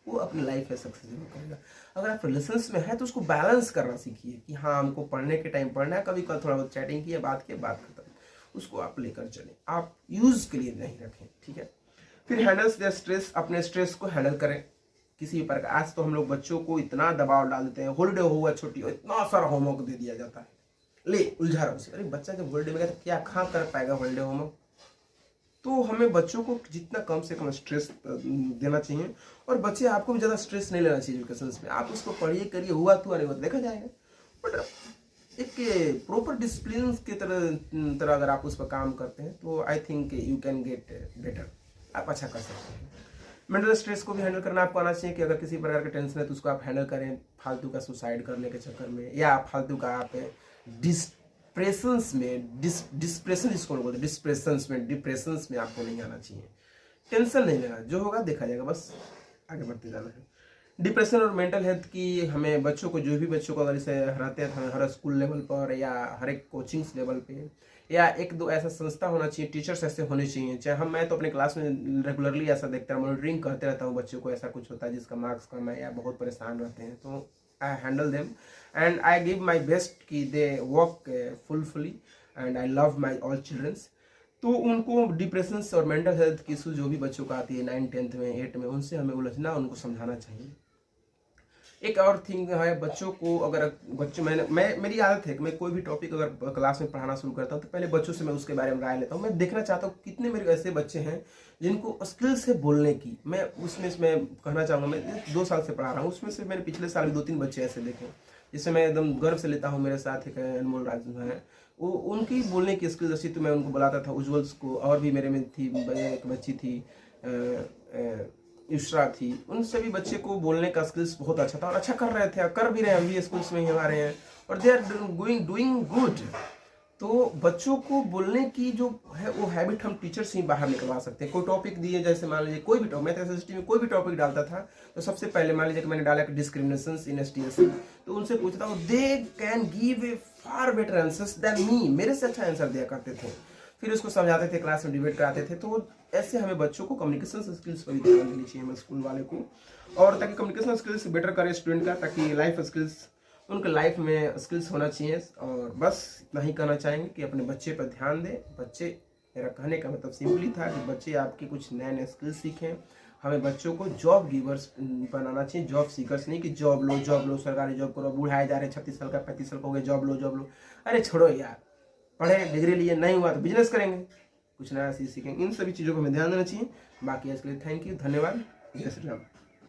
वो अपनी लाइफ में सक्सेसफुल करेगा। अगर आप रिलेशंस में हैं तो उसको बैलेंस करना सीखिए कि हाँ हमको पढ़ने के टाइम पढ़ना है, कभी कल थोड़ा बहुत चैटिंग की बात खत्म, उसको आप लेकर चलें, आप यूज के लिए नहीं रखें, ठीक है। फिर हैंडल्स देयर स्ट्रेस, अपने स्ट्रेस को हैंडल करें किसी भी प्रकार। आज तो हम लोग बच्चों को इतना दबाव डाल देते हैं, हॉलीडे हुआ छुट्टी हो इतना सारा होमवर्क दे दिया जाता है, ले उलझा रहा उसे। अरे बच्चा जब हॉलीडे में गया तो क्या कहाँ कर पाएगा हॉलीडे होमवर्क। तो हमें बच्चों को जितना कम से कम स्ट्रेस देना चाहिए, और बच्चे आपको भी ज़्यादा स्ट्रेस नहीं लेना चाहिए एजुकेशन में। आप उसको पढ़िए करिए, हुआ तो नहीं हुआ देखा जाएगा, बट एक प्रॉपर डिसिप्लिन की तरह अगर आप उस पर काम करते हैं तो I think you can get better, आप अच्छा कर सकते हैं। मेंटल स्ट्रेस को भी हैंडल करना आपको आना चाहिए कि अगर किसी प्रकार का टेंशन है तो उसको आप हैंडल करें, फालतू का सुसाइड करने के चक्कर में, या फालतू का आप डिस्प्रेशंस जिसको बोलते हैं डिप्रेशंस में आपको नहीं आना चाहिए। टेंशन नहीं लेना, जो होगा देखा जाएगा, बस आगे बढ़ते जाना है। डिप्रेशन और मेंटल हेल्थ की हमें बच्चों को, जो भी बच्चों को अगर इसे रहते हैं हर स्कूल लेवल पर या हर एक कोचिंग्स लेवल पे, या एक दो ऐसा संस्था होना चाहिए, टीचर्स ऐसे होने चाहिए। चाहे मैं तो अपने क्लास में रेगुलरली ऐसा देखता हूँ, मॉनिटरिंग करते रहता हूँ बच्चों को, ऐसा कुछ होता है जिसका मार्क्स कम है या बहुत परेशान रहते हैं, तो I handle them and I give my best कि they work fulfully and I love my all childrens. तो उनको डिप्रेशन और मेंटल हेल्थ की इशू जो भी बच्चों का आती है 9, 10th में, 8 में, उनसे हमें उलझना, उनको समझाना चाहिए। एक और थिंग है, बच्चों को अगर बच्चों मेरी आदत है कि मैं कोई भी टॉपिक अगर क्लास में पढ़ाना शुरू करता हूँ तो पहले बच्चों से मैं उसके बारे में राय लेता हूँ। मैं देखना चाहता हूँ कितने मेरे ऐसे बच्चे हैं जिनको स्किल्स है बोलने की। मैं कहना चाहूँगा, मैं 2 साल से पढ़ा रहा हूँ, उसमें से मैंने पिछले साल भी 2-3 बच्चे ऐसे देखे जिससे मैं एकदम गर्व से लेता हूँ। मेरे साथ एक अनमोल राजू है, वो उनकी बोलने की स्किल्स अच्छी, तो मैं उनको बुलाता था, उज्ज्वल्स को, और भी मेरे में थी एक बच्ची थी युष्रा थी, उन सभी बच्चे को बोलने का स्किल्स बहुत अच्छा था और अच्छा कर रहे थे, कर भी रहे हैं, अभी स्कूल्स में ही हमारे हैं और दे आर डूइंग गुड। तो बच्चों को बोलने की जो है वो हैबिट हम टीचर से ही बाहर निकलवा सकते हैं। कोई टॉपिक दिए, जैसे मान लीजिए कोई भी टॉपिक, मैं तो एसएसटी में कोई भी टॉपिक डालता था तो सबसे पहले मान लीजिए कि मैंने डाला कि डिस्क्रिमिनेशंस इन एसटीएस, तो उनसे पूछता हूँ, they can give a far better answers than me, मेरे से अच्छा आंसर दिया करते थे। फिर उसको समझाते थे, क्लास में डिबेट कराते थे। तो ऐसे हमें बच्चों को कम्युनिकेशन स्किल्स पर भी ध्यान देनी चाहिए, हमें स्कूल वाले को, और ताकि कम्युनिकेशन स्किल्स बेटर करे स्टूडेंट का, ताकि लाइफ स्किल्स, उनके लाइफ में स्किल्स होना चाहिए। और बस इतना ही कहना चाहेंगे कि अपने बच्चे पर ध्यान दें। बच्चे, मेरा कहने का मतलब सिंपली था कि बच्चे आपके कुछ नए नए स्किल्स सीखें। हमें बच्चों को जॉब गिवर्स बनाना चाहिए, जॉब सीकर्स नहीं कि जॉब लो सरकारी जॉब करो, बुढ़ाए जा रहे 36 साल का 35 साल का हो गए, जॉब लो। अरे छोड़ो यार, पढ़े डिग्री लिए नहीं हुआ तो बिजनेस करेंगे, कुछ नया चीज सीखेंगे। इन सभी चीज़ों को हमें ध्यान देना चाहिए। बाकी आज के लिए थैंक यू, धन्यवाद, जय श्री राम।